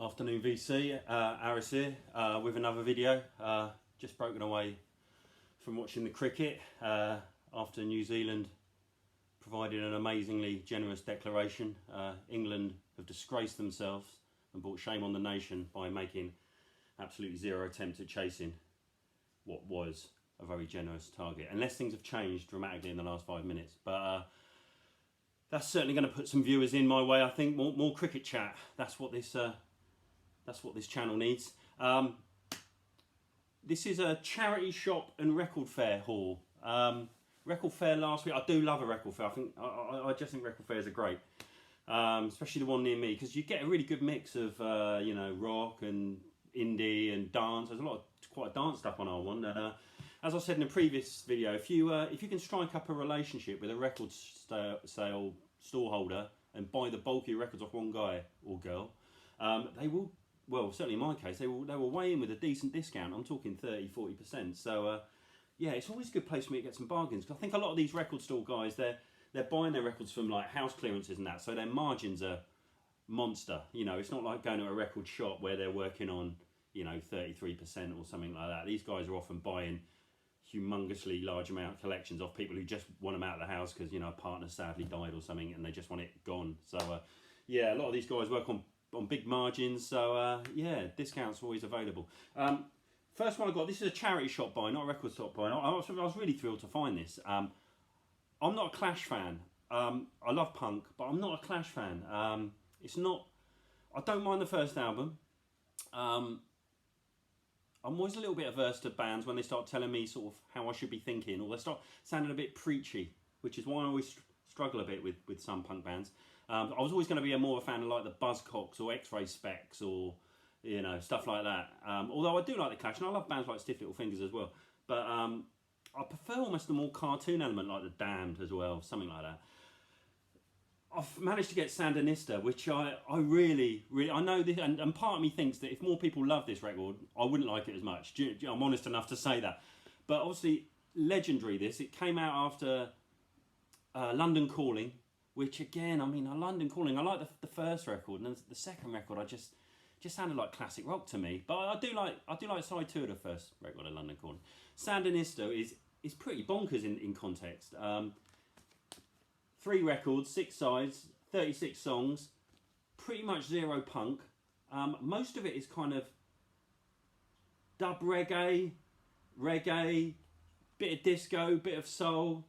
Afternoon VC, Aris here with another video. Just broken away from watching the cricket after New Zealand provided an amazingly generous declaration. England have disgraced themselves and brought shame on the nation by making absolutely zero attempt at chasing what was a very generous target. Unless things have changed dramatically in the last 5 minutes. But that's certainly going to put some viewers in my way. I think more cricket chat. That's what this channel needs. This is a charity shop and record fair haul. Record fair last week. I do love a record fair. I just think record fairs are great, especially the one near me, because you get a really good mix of you know, rock and indie and dance. There's a lot of quite dance stuff on our one. As I said in a previous video, if you can strike up a relationship with a record sale store holder and buy the bulk of your records off one guy or girl, they will. Well, certainly in my case, they will weigh in with a decent discount. I'm talking 30–40%. So, yeah, it's always a good place for me to get some bargains. Because I think a lot of these record store guys, they're buying their records from like house clearances and that, so their margins are monster. You know, it's not like going to a record shop where they're working on, you know, 33% or something like that. These guys are often buying humongously large amount of collections off people who just want them out of the house because, you know, a partner sadly died or something and they just want it gone. So, yeah, a lot of these guys work on big margins, so yeah, discounts are always available. First one I got, this is a charity shop buy, not a record shop buy. I was really thrilled to find this. I'm not a Clash fan. I love punk, but I'm not a Clash fan. It's not. I don't mind the first album. I'm always a little bit averse to bands when they start telling me sort of how I should be thinking, or they start sounding a bit preachy, which is why I always struggle a bit with some punk bands. I was always going to be more of a fan of like the Buzzcocks or X-Ray Specs or, you know, stuff like that. Although I do like the Clash, and I love bands like Stiff Little Fingers as well. But I prefer almost the more cartoon element, like the Damned as well, something like that. I've managed to get Sandinista, which I really, I know this, and part of me thinks that if more people love this record, I wouldn't like it as much. I'm honest enough to say that. But obviously, legendary this. It came out after London Calling, which again, I mean, London Calling, I like the first record, and the second record, I just sounded like classic rock to me. But I do like side 2 of the first record of London Calling. Sandinista is pretty bonkers in context. 3 records, 6 sides, 36 songs, pretty much zero punk. Most of it is kind of dub reggae, bit of disco, bit of soul.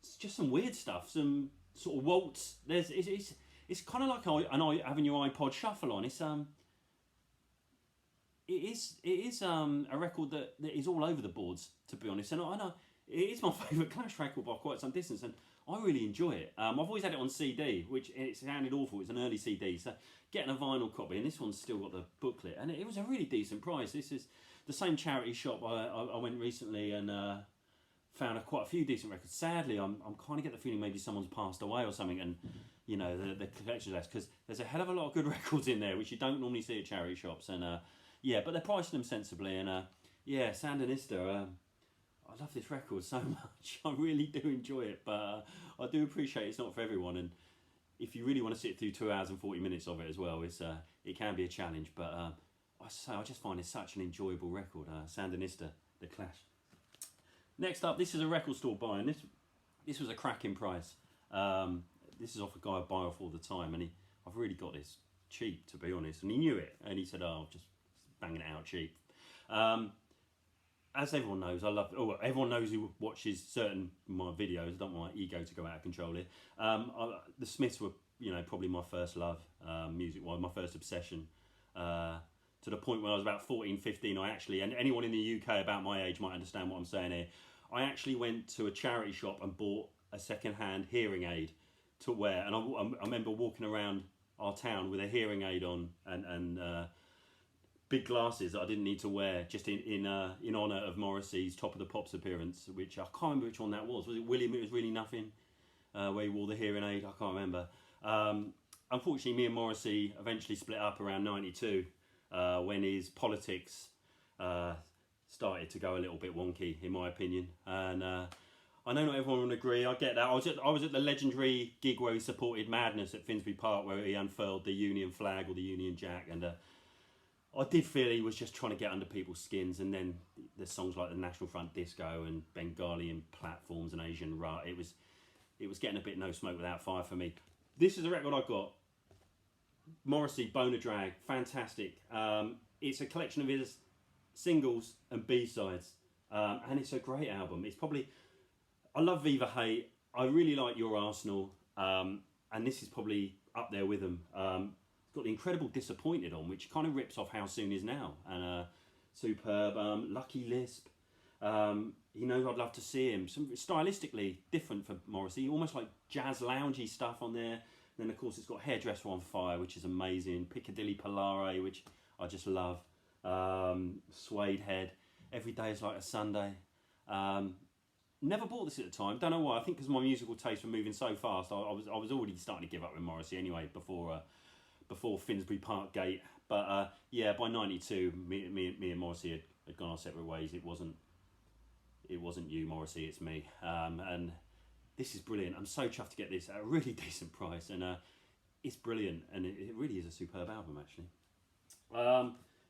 It's just some weird stuff, some sort of waltz. It's kind of like having your iPod shuffle on. It is a record that is all over the boards, to be honest. And I know it is my favourite Clash record by quite some distance, and I really enjoy it. I've always had it on CD, which it sounded awful. It's an early CD, so getting a vinyl copy, and this one's still got the booklet, and it was a really decent price. This is the same charity shop I went recently and found quite a few decent records. Sadly, I'm kind of get the feeling maybe someone's passed away or something, and you know the collection's less, because there's a hell of a lot of good records in there which you don't normally see at charity shops, and yeah, but they're pricing them sensibly, and yeah, Sandinista. I love this record so much. I really do enjoy it, but I do appreciate it's not for everyone. And if you really want to sit through 2 hours and 40 minutes of it as well, it can be a challenge. But I just find it such an enjoyable record. Sandinista, The Clash. Next up, this is a record store buy, and this was a cracking price. This is off a guy I buy off all the time, and I've really got this cheap, to be honest. And he knew it, and he said, "Oh, just banging it out cheap." As everyone knows, everyone knows who watches certain my videos. I don't want my ego to go out of control here. The Smiths were, you know, probably my first love, music-wise, my first obsession. To the point when I was about 14, 15, and anyone in the UK about my age might understand what I'm saying here. I actually went to a charity shop and bought a second-hand hearing aid to wear. And I remember walking around our town with a hearing aid on and big glasses that I didn't need to wear, just in honour of Morrissey's Top of the Pops appearance, which I can't remember which one that was. Was it William? It was Really Nothing, where he wore the hearing aid. I can't remember. Unfortunately, me and Morrissey eventually split up around '92 when his politics started to go a little bit wonky, in my opinion. And I know not everyone will agree. I get that. I was at the legendary gig where he supported Madness at Finsbury Park, where he unfurled the Union flag or the Union Jack, and I did feel he was just trying to get under people's skins. And then the songs like the National Front Disco and Bengali and Platforms and Asian Rut, it was getting a bit no smoke without fire for me. This is a record I got. Morrissey, Bone of Drag, fantastic. It's a collection of his singles and B-sides, and it's a great album. It's probably, I love Viva Hate, I really like Your Arsenal, and this is probably up there with them. It's got the incredible Disappointed on, which kind of rips off How Soon Is Now, and superb. Lucky Lisp, you know, I'd love to see him. Some stylistically different for Morrissey, almost like jazz loungy stuff on there. Then of course it's got Hairdresser on Fire, which is amazing. Piccadilly Polare, which I just love. Suede Head, Every Day Is Like a Sunday. Never bought this at the time. Don't know why. I think because my musical tastes were moving so fast. I was already starting to give up with Morrissey anyway before Finsbury Park Gate. But yeah, by '92, me and Morrissey had gone our separate ways. It wasn't you, Morrissey. It's me. And this is brilliant. I'm so chuffed to get this at a really decent price, and it's brilliant, and it really is a superb album actually.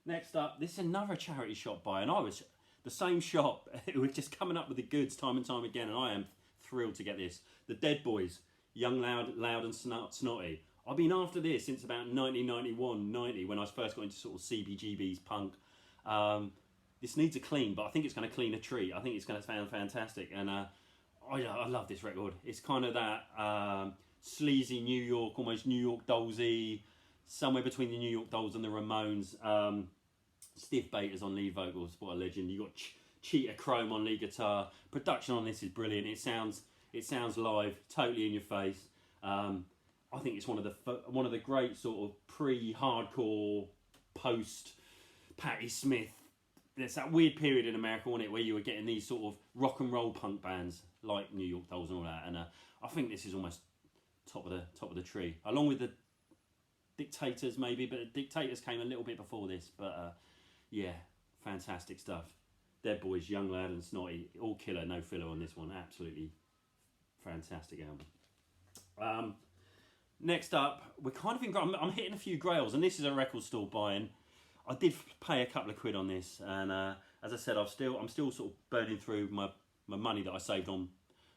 Next up, this is another charity shop buy, and I was the same shop who were just coming up with the goods time and time again, and I am thrilled to get this. The Dead Boys, Young, Loud and Snotty. I've been after this since about 1991, 90, when I first got into sort of CBGB's punk. This needs a clean, but I think it's going to clean a treat. I think it's going to sound fantastic, and I love this record. It's kind of that sleazy New York, almost New York Dolls-y, somewhere between the New York Dolls and the Ramones. Steve Bater's on lead vocals, what a legend. You got Cheetah Chrome on lead guitar. Production on this is brilliant. It sounds live, totally in your face. I think it's one of the great sort of pre-hardcore, post Patti Smith. There's that weird period in America, wasn't it, where you were getting these sort of rock and roll punk bands like New York Dolls and all that. And I think this is almost top of the tree, along with the Dictators maybe, but the Dictators came a little bit before this. But yeah, fantastic stuff. Dead Boys, Young, Loud and Snotty, all killer, no filler on this one. Absolutely fantastic album. Next up, we're kind of I'm hitting a few grails, and this is a record store buy-in. I did pay a couple of quid on this, and as I said, I'm still sort of burning through my money that I saved on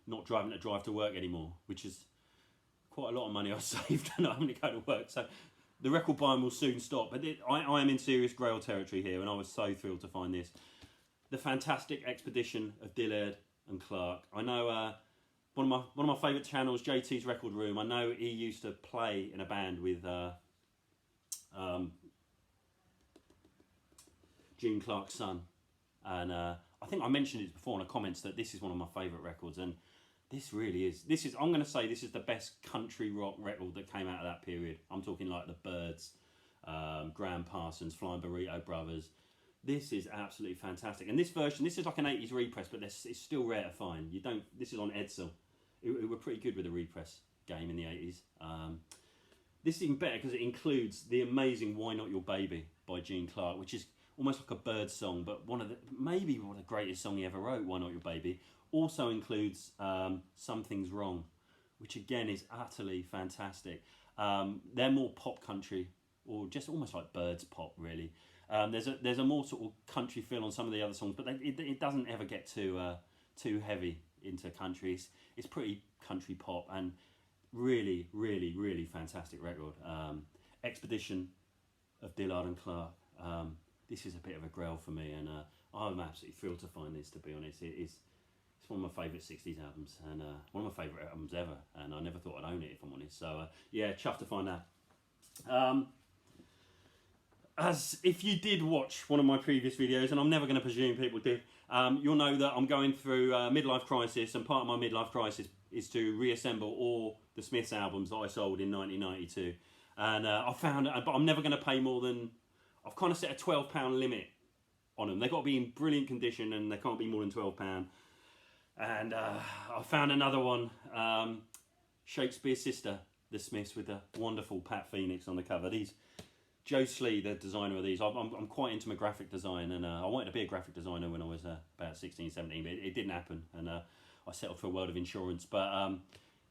not driving to drive to work anymore, which is quite a lot of money I saved and I'm having to go to work. So the record buying will soon stop, but I am in serious grail territory here, and I was so thrilled to find this. The Fantastic Expedition of Dillard and Clark. I know one of my favourite channels, JT's Record Room. I know he used to play in a band with Gene Clark's son, and I think I mentioned it before in the comments that this is one of my favourite records, and this really is. I'm going to say this is the best country rock record that came out of that period. I'm talking like the Byrds, Graham Parsons, Flying Burrito Brothers. This is absolutely fantastic, and this version, this is like an 80s repress, but it's still rare to find. This is on Edsel. It were pretty good with the repress game in the 80s. This is even better because it includes the amazing Why Not Your Baby by Gene Clark, which is almost like a Byrds song, but maybe one of the greatest song he ever wrote, Why Not Your Baby. Also includes Something's Wrong, which again is utterly fantastic. They're more pop country, or just almost like Byrds pop, really. There's a more sort of country feel on some of the other songs, but it doesn't ever get too heavy into country. It's pretty country pop, and really, really, really fantastic record. Expedition of Dillard and Clark. This is a bit of a grail for me, and I'm absolutely thrilled to find this, to be honest. It's one of my favourite 60s albums, and one of my favourite albums ever, and I never thought I'd own it, if I'm honest. So yeah, chuffed to find that. As if you did watch one of my previous videos, and I'm never going to presume people did, you'll know that I'm going through a midlife crisis, and part of my midlife crisis is to reassemble all the Smiths albums that I sold in 1992. And I found, but I'm never going to pay more than, I've kind of set a £12 limit on them. They've got to be in brilliant condition, and they can't be more than £12. And I found another one, Shakespeare's Sister, the Smiths, with the wonderful Pat Phoenix on the cover. Joe Slee, the designer of these, I'm quite into my graphic design, and I wanted to be a graphic designer when I was about 16, 17, but it didn't happen. And I settled for a world of insurance. But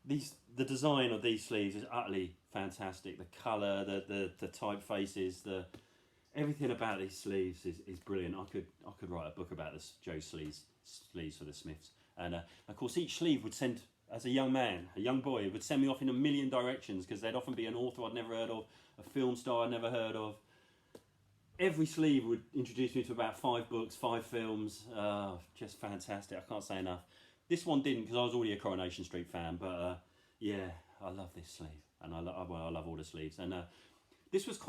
the design of these sleeves is utterly fantastic. The colour, the typefaces, everything about these sleeves is brilliant. I could write a book about this Joe sleeves for the Smiths. And of course, each sleeve would send, as a young man, a young boy, it would send me off in a million directions, because there'd often be an author I'd never heard of, a film star I'd never heard of. Every sleeve would introduce me to about 5 books, 5 films. Just fantastic. I can't say enough. This one didn't, because I was already a Coronation Street fan, but yeah, I love this sleeve, and I love all the sleeves. And this was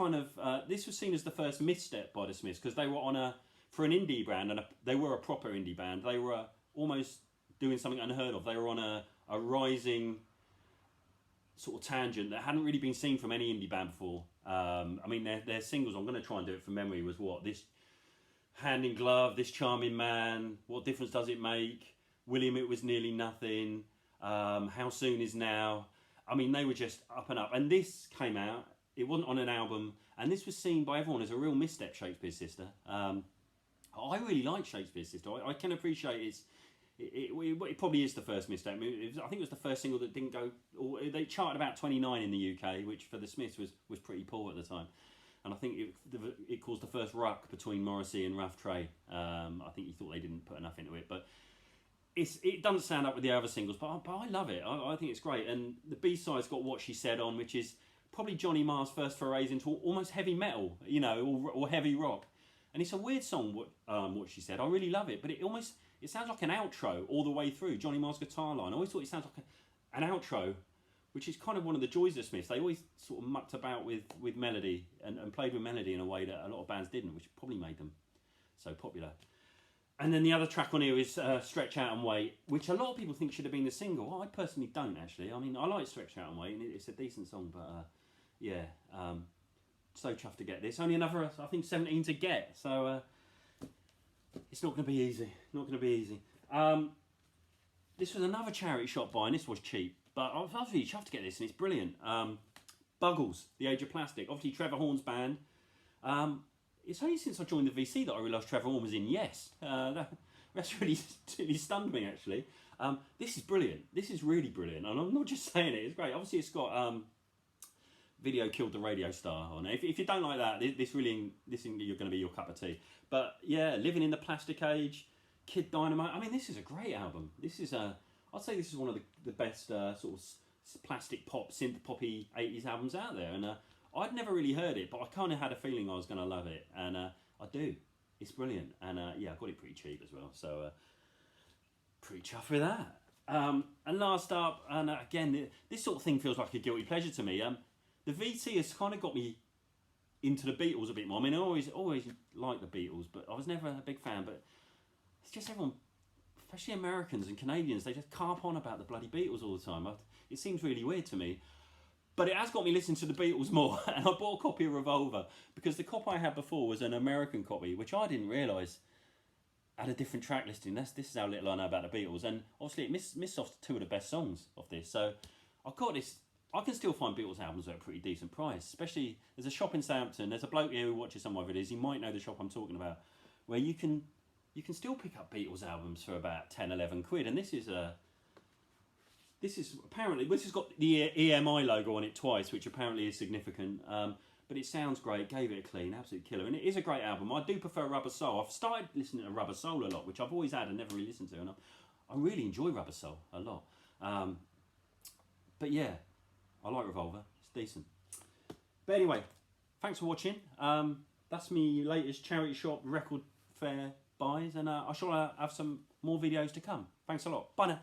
this was seen as the first misstep by the Smiths, because they were for an indie band, and they were a proper indie band. They were almost doing something unheard of. They were on a rising sort of tangent that hadn't really been seen from any indie band before. I mean, their singles, I'm going to try and do it from memory, was what? This Hand in Glove, This Charming Man, What Difference Does It Make, William, It Was Nearly Nothing, How Soon Is Now. I mean, they were just up and up. And this came out, it wasn't on an album, and this was seen by everyone as a real misstep, Shakespears Sister. I really like Shakespears Sister. I can appreciate it probably is the first misstep. I think it was the first single that didn't go. Or they charted about 29 in the UK, which for the Smiths was pretty poor at the time. And I think it caused the first ruck between Morrissey and Rough Trade. I think he thought they didn't put enough into it, but it doesn't stand up with the other singles. But I love it. I think it's great. And the B-side's got What She Said on, which is probably Johnny Marr's first forays into almost heavy metal, or heavy rock. And it's a weird song, What She Said. I really love it, but it sounds like an outro all the way through. Johnny Marr's guitar line, I always thought it sounds like an outro, which is kind of one of the joys of Smiths. They always sort of mucked about with melody and played with melody in a way that a lot of bands didn't, which probably made them so popular. And then the other track on here is Stretch Out and Wait, which a lot of people think should have been the single. I personally don't, actually. I mean, I like Stretch Out and Wait, and it's a decent song, but yeah, so chuffed to get this. Only another, I think, 17 to get, so it's not going to be easy. Not going to be easy. This was another charity shop buy, and this was cheap, but I was really chuffed to get this, and it's brilliant. Buggles, The Age of Plastic, obviously Trevor Horn's band. It's only since I joined the VC that I realised Trevor Horn was in Yes. That's really stunned me, actually. This is brilliant. This is really brilliant, and I'm not just saying it. It's great. Obviously, it's got Video Killed the Radio Star on it. If you don't like that, this isn't you're going to be your cup of tea. But yeah, Living in the Plastic Age, Kid Dynamite. I mean, this is a great album. This is I'd say this is one of the best sort of plastic pop, synth poppy 80s albums out there. And I'd never really heard it, but I kind of had a feeling I was going to love it, and I do. It's brilliant, and yeah, I got it pretty cheap as well, so pretty chuffed with that. And last up, and again, this sort of thing feels like a guilty pleasure to me. The VT has kind of got me into the Beatles a bit more. I mean, I always liked the Beatles, but I was never a big fan. But it's just everyone, especially Americans and Canadians, they just carp on about the bloody Beatles all the time. It seems really weird to me. But it has got me listening to the Beatles more, and I bought a copy of Revolver, because the copy I had before was an American copy, which I didn't realise had a different track listing. This is how little I know about the Beatles, and obviously it missed off 2 of the best songs of this. So I've got this. I can still find Beatles albums at a pretty decent price, especially there's a shop in Southampton. There's a bloke here who watches some of my videos. He might know the shop I'm talking about, where you can still pick up Beatles albums for about 10, 11 quid, and this is apparently, this has got the EMI logo on it twice, which apparently is significant. But it sounds great. Gave it a clean, absolute killer, and it is a great album. I do prefer Rubber Soul. I've started listening to Rubber Soul a lot, which I've always had and never really listened to, and I really enjoy Rubber Soul a lot. But yeah, I like Revolver. It's decent. But anyway, thanks for watching. That's my latest charity shop record fair buys, and I shall have some more videos to come. Thanks a lot. Bye now.